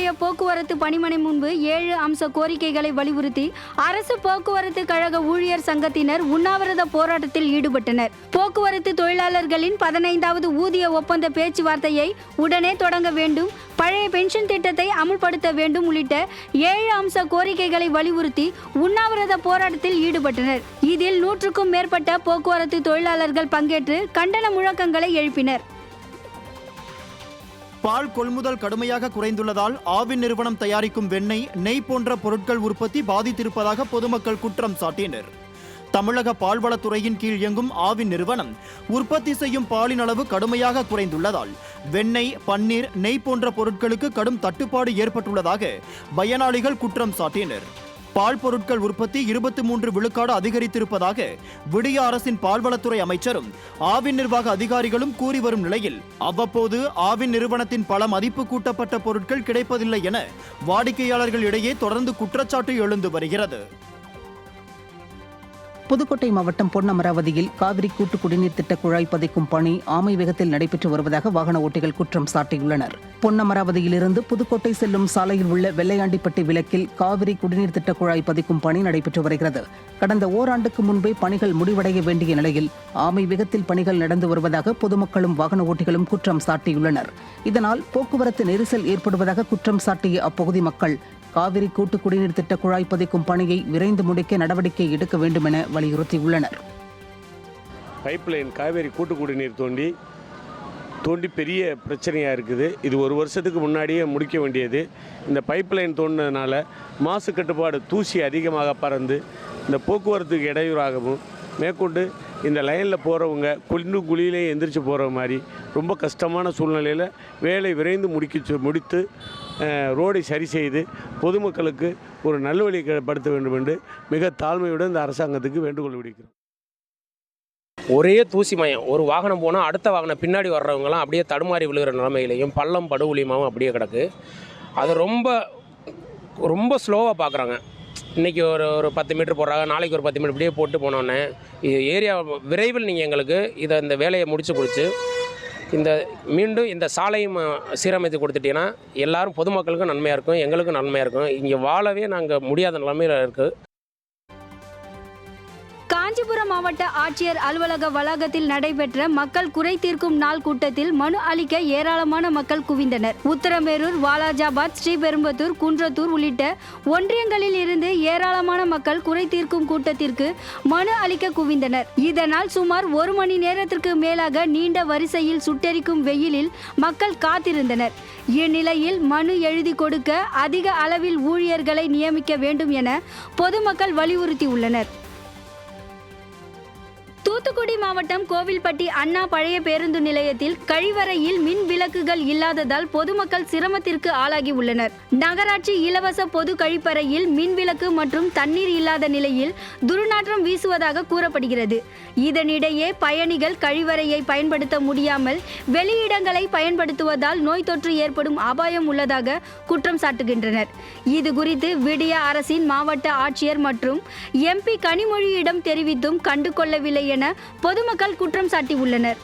ஒன்றிய போக்குவரத்து பணிமனை முன்பு 7 அம்ச கோரிக்கைகளை வலியுறுத்தி அரசு போக்குவரத்து கழக ஊழியர் சங்கத்தினர் உண்ணாவிரத போராட்டத்தில் ஈடுபட்டனர். போக்குவரத்து தொழிலாளர்களின் 15வது ஊதிய ஒப்பந்த பேச்சுவார்த்தையை உடனே தொடங்க வேண்டும், பழைய பென்ஷன் திட்டத்தை அமுல்படுத்த வேண்டும் உள்ளிட்ட 7 அம்ச கோரிக்கைகளை வலியுறுத்தி உண்ணாவிரத போராட்டத்தில் ஈடுபட்டனர். இதில் 100க்கும் மேற்பட்ட போக்குவரத்து தொழிலாளர்கள் பங்கேற்று கண்டன முழக்கங்களை எழுப்பினர். பால் கொள்முதல் கடுமையாக குறைந்துள்ளதால் ஆவின் நிறுவனம் தயாரிக்கும் வெண்ணெய், நெய் போன்ற பொருட்கள் உற்பத்தி பாதித்திருப்பதாக பொதுமக்கள் குற்றம் சாட்டினர். தமிழக பால்வளத்துறையின் கீழ் இயங்கும் ஆவின் நிறுவனம் உற்பத்தி செய்யும் பாலின் அளவு கடுமையாக குறைந்துள்ளதால் வெண்ணெய், பன்னீர், நெய் போன்ற பொருட்களுக்கு கடும் தட்டுப்பாடு ஏற்பட்டுள்ளதாக பயனாளிகள் குற்றம் சாட்டினர். பால் பொருட்கள் உற்பத்தி 23 விழுக்காடு அதிகரித்திருப்பதாக விடிய அரசின் பால்வளத்துறை அமைச்சரும் ஆவின் நிர்வாக அதிகாரிகளும் கூறி வரும் நிலையில் அவ்வப்போது ஆவின் நிறுவனத்தின் பல மதிப்பு கூட்டப்பட்ட பொருட்கள் கிடைப்பதில்லை என வாடிக்கையாளர்கள் இடையே தொடர்ந்து குற்றச்சாட்டு எழுந்து வருகிறது. புதுக்கோட்டை மாவட்டம் பொன்னமராவதியில் காவிரி கூட்டு குடிநீர் திட்ட குழாய் பதிக்கும் பணி ஆமை வேகத்தில் நடைபெற்று வருவதாக வாகன ஓட்டிகள் குற்றம் சாட்டியுள்ளனர். பொன்னமராவதியிலிருந்து புதுக்கோட்டை செல்லும் சாலையில் உள்ள வெள்ளையாண்டிப்பட்டி விலக்கில் காவிரி குடிநீர் திட்ட குழாய் பதிக்கும் பணி நடைபெற்று வருகிறது. கடந்த ஓராண்டுக்கு முன்பே பணிகள் முடிவடைய வேண்டிய நிலையில் ஆமை வேகத்தில் பணிகள் நடந்து வருவதாக பொதுமக்களும் வாகன ஓட்டிகளும் குற்றம் சாட்டியுள்ளனர். இதனால் போக்குவரத்து நெரிசல் ஏற்படுவதாக குற்றம் சாட்டிய அப்பகுதி மக்கள் காவிரி கூட்டு குடிநீர் திட்ட குழாய் பதிக்கும் பணியை விரைந்து முடிக்க நடவடிக்கை எடுக்க வேண்டும் என வலியுறுத்தியுள்ளனர். பைப்லைன் காவேரி கூட்டு குடிநீர் தோண்டி பெரிய பிரச்சனையாக இருக்குது. இது ஒரு வருஷத்துக்கு முன்னாடியே முடிக்க வேண்டியது. இந்த பைப்லைன் தோண்டினதுனால மாசு கட்டுப்பாடு தூசி அதிகமாக பறந்து இந்த போக்குவரத்துக்கு இடையூறாகவும், மேற்கொண்டு இந்த லைனில் போகிறவங்க குழியிலே எந்திரிச்சு போகிற மாதிரி ரொம்ப கஷ்டமான சூழ்நிலையில் வேலை விரைந்து முடித்து ரோடை சரி செய்து பொதுமக்களுக்கு ஒரு நல்வழிப்படுத்த வேண்டும் என்று மிக தாழ்மையுடன் இந்த அரசாங்கத்துக்கு வேண்டுகோள் விடுக்கிறோம். ஒரே தூசி மயம். ஒரு வாகனம் போனால் அடுத்த வாகனம் பின்னாடி வர்றவங்கலாம் அப்படியே தடுமாறி விழுகிற நிலைமையிலையும் பள்ளம் படுகுழியமாகவும் அப்படியே கிடக்கு. அது ரொம்ப ஸ்லோவாக பார்க்குறாங்க. இன்றைக்கி ஒரு 10 மீட்டர் போடுறாங்க, நாளைக்கு ஒரு 10 மீட்டர் இப்படியே போட்டு போனோன்னே ஏரியா விரைவில் நீங்கள் எங்களுக்கு இந்த வேலையை முடிச்சு மீண்டும் இந்த சாலையும் சீரமைத்து கொடுத்துட்டீங்கன்னா எல்லாரும் பொதுமக்களுக்கும் நன்மையாக இருக்கும், எங்களுக்கும் நன்மையாக இருக்கும். இங்கே வாழவே நாங்கள் முடியாத நிலைமையில் இருக்குது. காஞ்சிபுரம் மாவட்ட ஆட்சியர் அலுவலக வளாகத்தில் நடைபெற்ற மக்கள் குறை தீர்க்கும் நாள் கூட்டத்தில் மனு அளிக்க ஏராளமான மக்கள் குவிந்தனர். உத்தரமேரூர், வாலாஜாபாத், ஸ்ரீபெரும்புதூர், குன்றத்தூர் உள்ளிட்ட ஒன்றியங்களில் இருந்து ஏராளமான மக்கள் குறை தீர்க்கும் கூட்டத்திற்கு மனு அளிக்க குவிந்தனர். இதனால் சுமார் 1 மணி நேரத்திற்கு மேலாக நீண்ட வரிசையில் சுட்டெரிக்கும் வெயிலில் மக்கள் காத்திருந்தனர். இந்நிலையில் மனு எழுதி கொடுக்க அதிக அளவில் ஊழியர்களை நியமிக்க வேண்டும் என பொதுமக்கள் வலியுறுத்தியுள்ளனர். தூத்துக்குடி மாவட்டம் கோவில்பட்டி அண்ணா பழைய பேருந்து நிலையத்தில் கழிவறையில் மின் விளக்குகள் இல்லாததால் பொதுமக்கள் சிரமத்திற்கு ஆளாகி உள்ளனர். நகராட்சி இலவச பொது கழிப்பறையில் மின் விளக்கு மற்றும் தண்ணீர் இல்லாத நிலையில் துர்நாற்றம் வீசுவதாக கூறப்படுகிறது. இதனிடையே பயணிகள் கழிவறையை பயன்படுத்த முடியாமல் வெளியிடங்களை பயன்படுத்துவதால் நோய் தொற்று ஏற்படும் அபாயம் உள்ளதாக குற்றம் சாட்டுகின்றனர். இது குறித்து விடிய அரசின் மாவட்ட ஆட்சியர் மற்றும் MP கனிமொழியிடம் தெரிவித்தும் கண்டுகொள்ளவில்லை என பொதுமக்கள் குற்றம் சாட்டியுள்ளனர்.